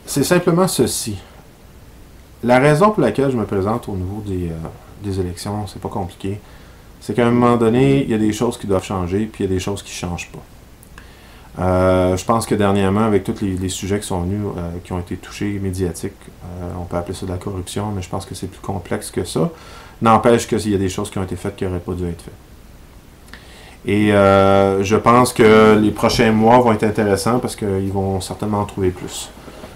C'est simplement ceci. La raison pour laquelle je me présente au niveau des élections, c'est pas compliqué. C'est qu'à un moment donné, il y a des choses qui doivent changer, puis il y a des choses qui ne changent pas. Je pense que dernièrement, avec tous les sujets qui sont venus, qui ont été touchés, médiatiques, on peut appeler ça de la corruption, mais je pense que c'est plus complexe que ça. N'empêche qu'il y a des choses qui ont été faites qui n'auraient pas dû être faites. Et je pense que les prochains mois vont être intéressants parce qu'ils vont certainement en trouver plus.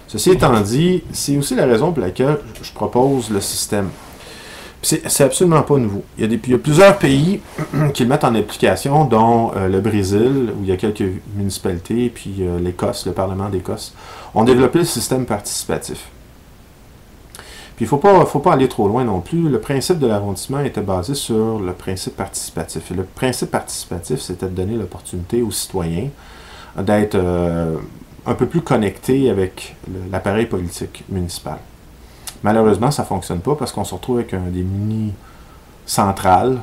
Ceci étant dit, c'est aussi la raison pour laquelle je propose le système. C'est absolument pas nouveau. Il y a plusieurs pays qui le mettent en application, dont le Brésil, où il y a quelques municipalités, puis l'Écosse, le Parlement d'Écosse, ont développé le système participatif. Puis il ne faut pas aller trop loin non plus. Le principe de l'arrondissement était basé sur le principe participatif. Et le principe participatif, c'était de donner l'opportunité aux citoyens d'être un peu plus connectés avec l'appareil politique municipal. Malheureusement, ça ne fonctionne pas parce qu'on se retrouve avec des mini-centrales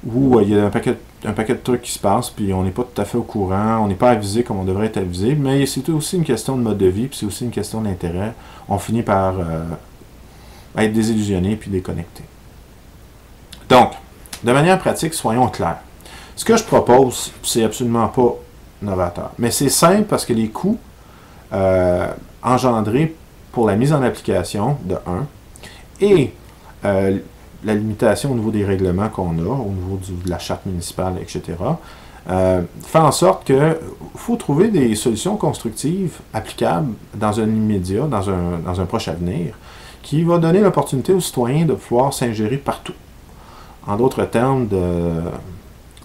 où il y a un paquet de trucs qui se passent, puis on n'est pas tout à fait au courant, on n'est pas avisé comme on devrait être avisé, mais c'est aussi une question de mode de vie, puis c'est aussi une question d'intérêt. On finit par être désillusionné puis déconnecté. Donc, de manière pratique, soyons clairs. Ce que je propose, c'est absolument pas novateur, mais c'est simple parce que les coûts engendrés pour la mise en application, de 1, et la limitation au niveau des règlements qu'on a, au niveau de la charte municipale, etc., fait en sorte qu'il faut trouver des solutions constructives applicables dans un immédiat, dans un proche avenir, qui va donner l'opportunité aux citoyens de pouvoir s'ingérer partout. En d'autres termes,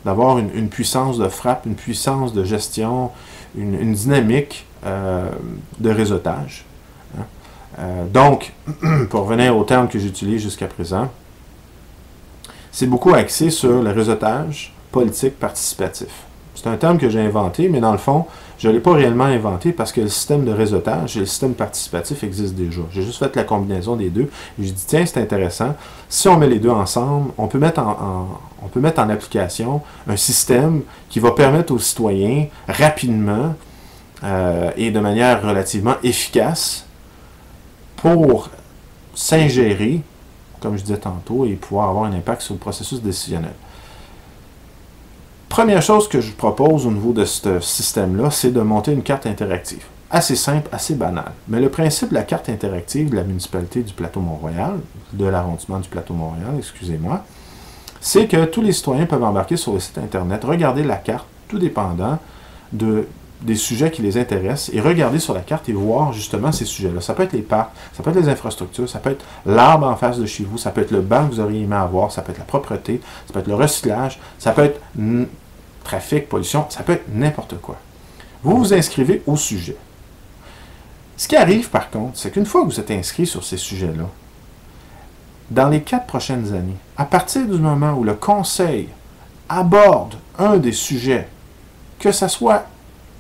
d'avoir une puissance de frappe, une puissance de gestion, une dynamique de réseautage. Donc, pour revenir au terme que j'utilise jusqu'à présent, c'est beaucoup axé sur le réseautage politique participatif. C'est un terme que j'ai inventé, mais dans le fond, je ne l'ai pas réellement inventé parce que le système de réseautage et le système participatif existent déjà. J'ai juste fait la combinaison des deux. Et j'ai dit, tiens, c'est intéressant. Si on met les deux ensemble, on peut mettre en application un système qui va permettre aux citoyens, rapidement et de manière relativement efficace, pour s'ingérer, comme je disais tantôt, et pouvoir avoir un impact sur le processus décisionnel. Première chose que je propose au niveau de ce système-là, c'est de monter une carte interactive. Assez simple, assez banale. Mais le principe de la carte interactive de la municipalité du Plateau-Mont-Royal, de l'arrondissement du Plateau-Mont-Royal, excusez-moi, c'est que tous les citoyens peuvent embarquer sur le site Internet, regarder la carte, tout dépendant des sujets qui les intéressent, et regarder sur la carte et voir justement ces sujets-là. Ça peut être les parcs, ça peut être les infrastructures, ça peut être l'arbre en face de chez vous, ça peut être le banc que vous auriez aimé avoir, ça peut être la propreté, ça peut être le recyclage, ça peut être trafic, pollution, ça peut être n'importe quoi. Vous vous inscrivez au sujet. Ce qui arrive par contre, c'est qu'une fois que vous êtes inscrit sur ces sujets-là, dans les 4 prochaines années, à partir du moment où le conseil aborde un des sujets, que ce soit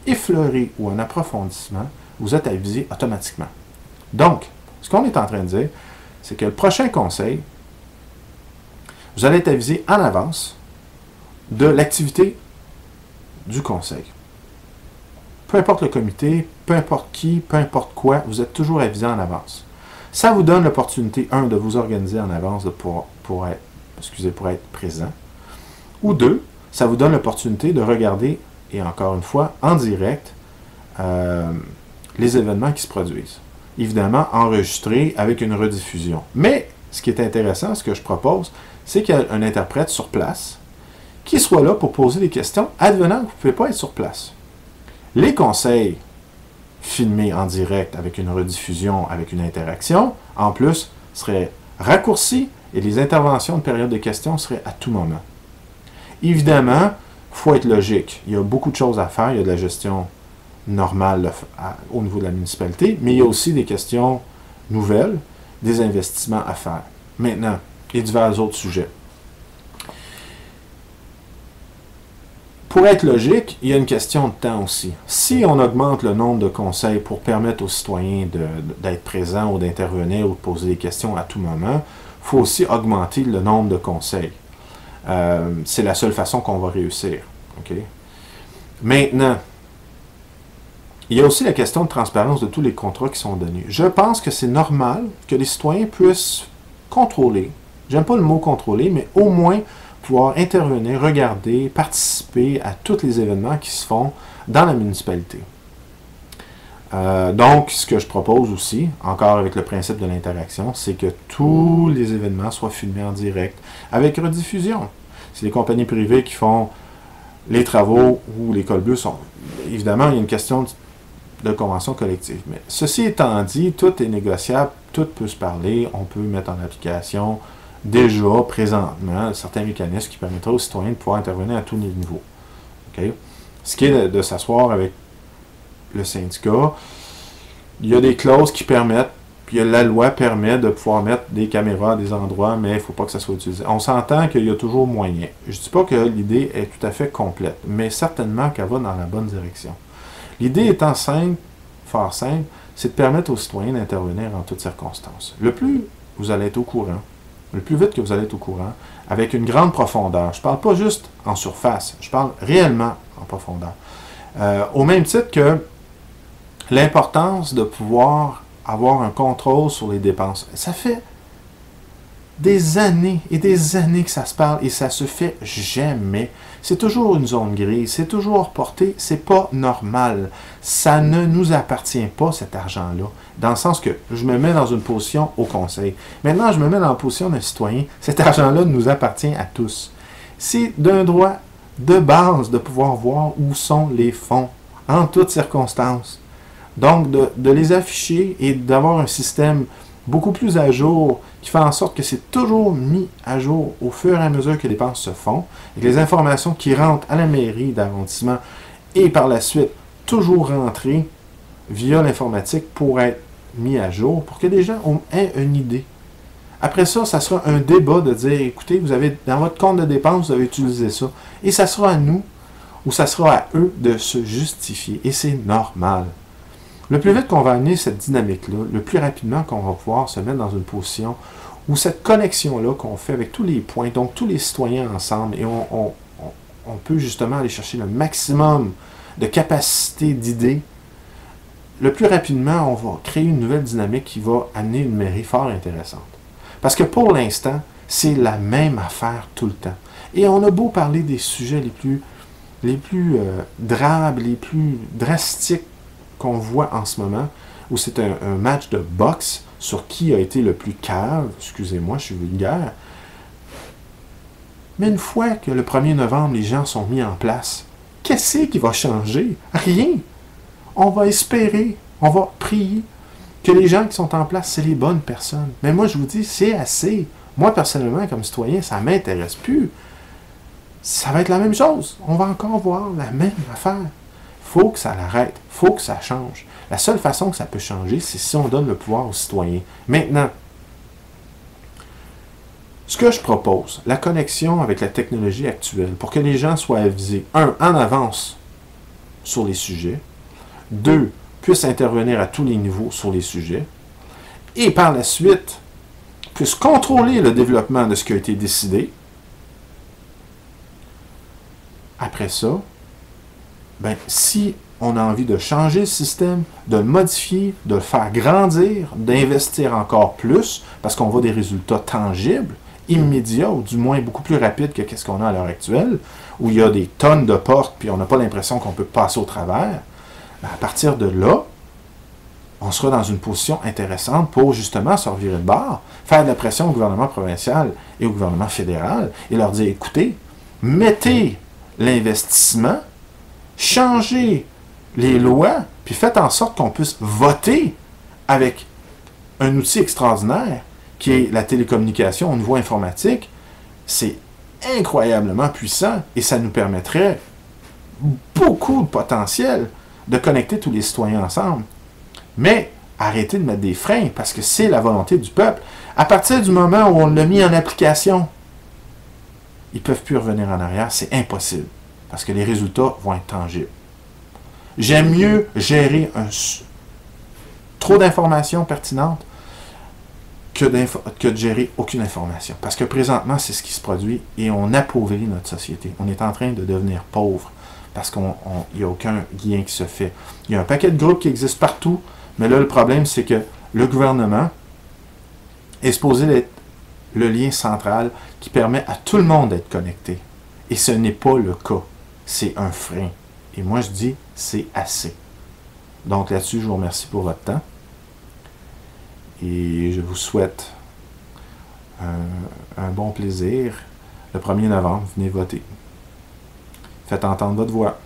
effleuré ou un approfondissement, vous êtes avisé automatiquement. Donc, ce qu'on est en train de dire, c'est que le prochain conseil, vous allez être avisé en avance de l'activité du conseil. Peu importe le comité, peu importe qui, peu importe quoi, vous êtes toujours avisé en avance. Ça vous donne l'opportunité, 1, de vous organiser en avance pour être présent, ou 2, ça vous donne l'opportunité de regarder, et encore une fois, en direct, les événements qui se produisent. Évidemment, enregistrés avec une rediffusion. Mais, ce qui est intéressant, ce que je propose, c'est qu'il y a un interprète sur place qui soit là pour poser des questions, advenant que vous ne pouvez pas être sur place. Les conseils filmés en direct avec une rediffusion, avec une interaction, en plus, seraient raccourcis et les interventions de période de questions seraient à tout moment. Évidemment, il faut être logique. Il y a beaucoup de choses à faire. Il y a de la gestion normale au niveau de la municipalité, mais il y a aussi des questions nouvelles, des investissements à faire. Maintenant, et divers autres sujets. Pour être logique, il y a une question de temps aussi. Si on augmente le nombre de conseils pour permettre aux citoyens d'être présents ou d'intervenir ou de poser des questions à tout moment, il faut aussi augmenter le nombre de conseils. C'est la seule façon qu'on va réussir. Okay? Maintenant, Il y a aussi la question de transparence de tous les contrats qui sont donnés. Je pense que c'est normal que les citoyens puissent contrôler, j'aime pas le mot contrôler, mais au moins pouvoir intervenir, regarder, participer à tous les événements qui se font dans la municipalité. Donc, ce que je propose aussi, encore avec le principe de l'interaction, c'est que tous les événements soient filmés en direct, avec rediffusion. C'est les compagnies privées qui font les travaux où l'école bleue sont... Évidemment, il y a une question de convention collective. Mais ceci étant dit, tout est négociable, tout peut se parler, on peut mettre en application déjà, présentement, certains mécanismes qui permettraient aux citoyens de pouvoir intervenir à tous les niveaux. Okay? Ce qui est de s'asseoir avec le syndicat, il y a des clauses qui permettent, puis la loi permet de pouvoir mettre des caméras à des endroits, mais il ne faut pas que ça soit utilisé. On s'entend qu'il y a toujours moyen. Je ne dis pas que l'idée est tout à fait complète, mais certainement qu'elle va dans la bonne direction. L'idée étant simple, fort simple, c'est de permettre aux citoyens d'intervenir en toutes circonstances. Le plus vous allez être au courant, le plus vite que vous allez être au courant, avec une grande profondeur. Je ne parle pas juste en surface, je parle réellement en profondeur. Au même titre que l'importance de pouvoir avoir un contrôle sur les dépenses. Ça fait des années et des années que ça se parle et ça se fait jamais. C'est toujours une zone grise, c'est toujours reporté, c'est pas normal. Ça ne nous appartient pas, cet argent-là. Dans le sens que je me mets dans une position au conseil. Maintenant, je me mets dans la position d'un citoyen. Cet argent-là nous appartient à tous. C'est d'un droit de base de pouvoir voir où sont les fonds, en toutes circonstances. Donc, de les afficher et d'avoir un système beaucoup plus à jour qui fait en sorte que c'est toujours mis à jour au fur et à mesure que les dépenses se font et que les informations qui rentrent à la mairie d'arrondissement et par la suite toujours rentrées via l'informatique pour être mis à jour, pour que les gens aient une idée. Après ça, ça sera un débat de dire, écoutez, vous avez dans votre compte de dépenses, vous avez utilisé ça. Et ça sera à nous ou ça sera à eux de se justifier. Et c'est normal. Le plus vite qu'on va amener cette dynamique-là, le plus rapidement qu'on va pouvoir se mettre dans une position où cette connexion-là qu'on fait avec tous les points, donc tous les citoyens ensemble, et on peut justement aller chercher le maximum de capacité d'idées, le plus rapidement, on va créer une nouvelle dynamique qui va amener une mairie fort intéressante. Parce que pour l'instant, c'est la même affaire tout le temps. Et on a beau parler des sujets les plus drabes, les plus drastiques qu'on voit en ce moment, où c'est un match de boxe sur qui a été le plus cave, excusez-moi, je suis vulgaire, mais une fois que le 1er novembre, les gens sont mis en place, qu'est-ce qui va changer? Rien! On va espérer, on va prier que les gens qui sont en place, c'est les bonnes personnes. Mais moi, je vous dis, c'est assez. Moi, personnellement, comme citoyen, ça ne m'intéresse plus. Ça va être la même chose. On va encore voir la même affaire. Il faut que ça l'arrête. Il faut que ça change. La seule façon que ça peut changer, c'est si on donne le pouvoir aux citoyens. Maintenant, ce que je propose, la connexion avec la technologie actuelle, pour que les gens soient avisés, 1, en avance sur les sujets, 2, puissent intervenir à tous les niveaux sur les sujets, et par la suite, puissent contrôler le développement de ce qui a été décidé. Après ça, ben, si on a envie de changer le système, de le modifier, de le faire grandir, d'investir encore plus, parce qu'on voit des résultats tangibles, immédiats, ou du moins beaucoup plus rapides que ce qu'on a à l'heure actuelle, où il y a des tonnes de portes, puis on n'a pas l'impression qu'on peut passer au travers, ben, à partir de là, on sera dans une position intéressante pour justement se revirer de bord, faire de la pression au gouvernement provincial et au gouvernement fédéral, et leur dire, écoutez, mettez l'investissement, changez les lois, puis faites en sorte qu'on puisse voter avec un outil extraordinaire qui est la télécommunication au niveau informatique. C'est incroyablement puissant et ça nous permettrait beaucoup de potentiel de connecter tous les citoyens ensemble. Mais arrêtez de mettre des freins parce que c'est la volonté du peuple. À partir du moment où on l'a mis en application, ils ne peuvent plus revenir en arrière, c'est impossible parce que les résultats vont être tangibles. J'aime mieux gérer trop d'informations pertinentes que de gérer aucune information. Parce que présentement, c'est ce qui se produit et on appauvrit notre société. On est en train de devenir pauvre parce qu'il n'y a aucun lien qui se fait. Il y a un paquet de groupes qui existent partout, mais là, le problème, c'est que le gouvernement est supposé être le lien central qui permet à tout le monde d'être connecté. Et ce n'est pas le cas. C'est un frein. Et moi, je dis, c'est assez. Donc là-dessus, je vous remercie pour votre temps. Et je vous souhaite un bon plaisir. Le 1er novembre, venez voter. Faites entendre votre voix.